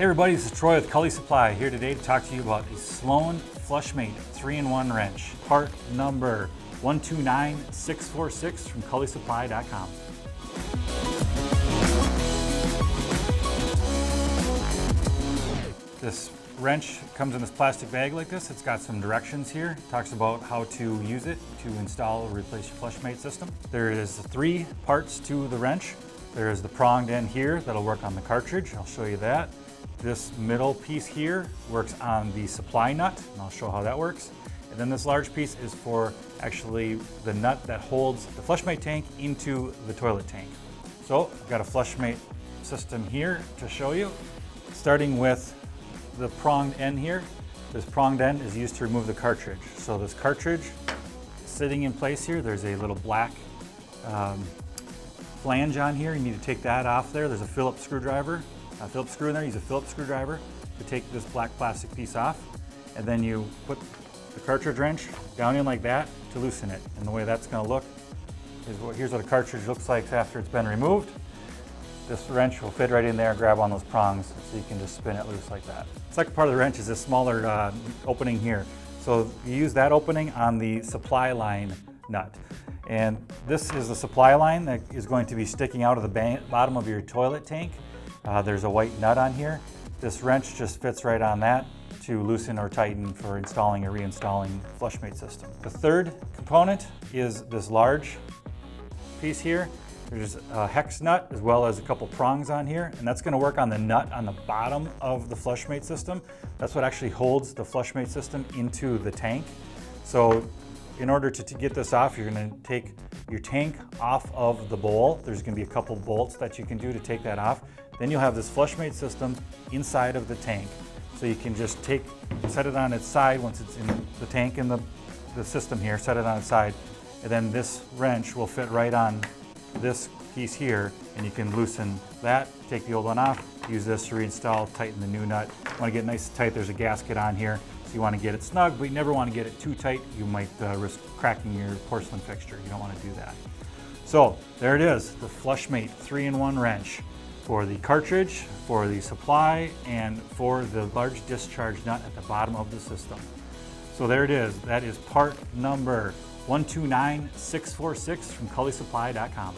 Hey everybody, this is Troy with KullySupply here today to talk to you about the Sloan Flushmate 3-in-1 wrench, part number 129646 from KullySupply.com. This wrench comes in this plastic bag like this. It's got some directions here. It talks about how to use it to install or replace your Flushmate system. There is 3 parts to the wrench. There is the pronged end here that'll work on the cartridge. I'll show you that. This middle piece here works on the supply nut, and I'll show how that works. And then this large piece is for actually the nut that holds the Flushmate tank into the toilet tank. So I've got a Flushmate system here to show you. Starting with the pronged end here. This pronged end is used to remove the cartridge. So this cartridge sitting in place here, there's a little black flange on here. You need to take that off there. There's a Phillips screwdriver. Phillips screw in there. Use a Phillips screwdriver to take this black plastic piece off, and then you put the cartridge wrench down in like that to loosen it. And the way that's going to look is here's what a cartridge looks like after it's been removed. This wrench will fit right in there, grab on those prongs, so you can just spin it loose like that. The second part of the wrench is this smaller opening here. So you use that opening on the supply line nut. And this is the supply line that is going to be sticking out of the bottom of your toilet tank. There's a white nut on here. This wrench just fits right on that to loosen or tighten for installing or reinstalling Flushmate system. The third component is this large piece here. There's a hex nut as well as a couple prongs on here, and that's going to work on the nut on the bottom of the Flushmate system. That's what actually holds the Flushmate system into the tank. So in order to get this off, you're going to take your tank off of the bowl. There's going to be a couple bolts that you can do to take that off. Then you'll have this Flushmate system inside of the tank. So you can just set it on its side once it's in the tank in the system here, set it on its side, and then this wrench will fit right on this piece here, and you can loosen that, take the old one off, use this to reinstall, tighten the new nut. You want to get it nice and tight. There's a gasket on here, so you want to get it snug, but you never want to get it too tight. You might risk cracking your porcelain fixture. You don't want to do that. So there it is, the Flushmate 3-in-1 wrench for the cartridge, for the supply, and for the large discharge nut at the bottom of the system. So there it is. That is part number 129646 from KullySupply.com.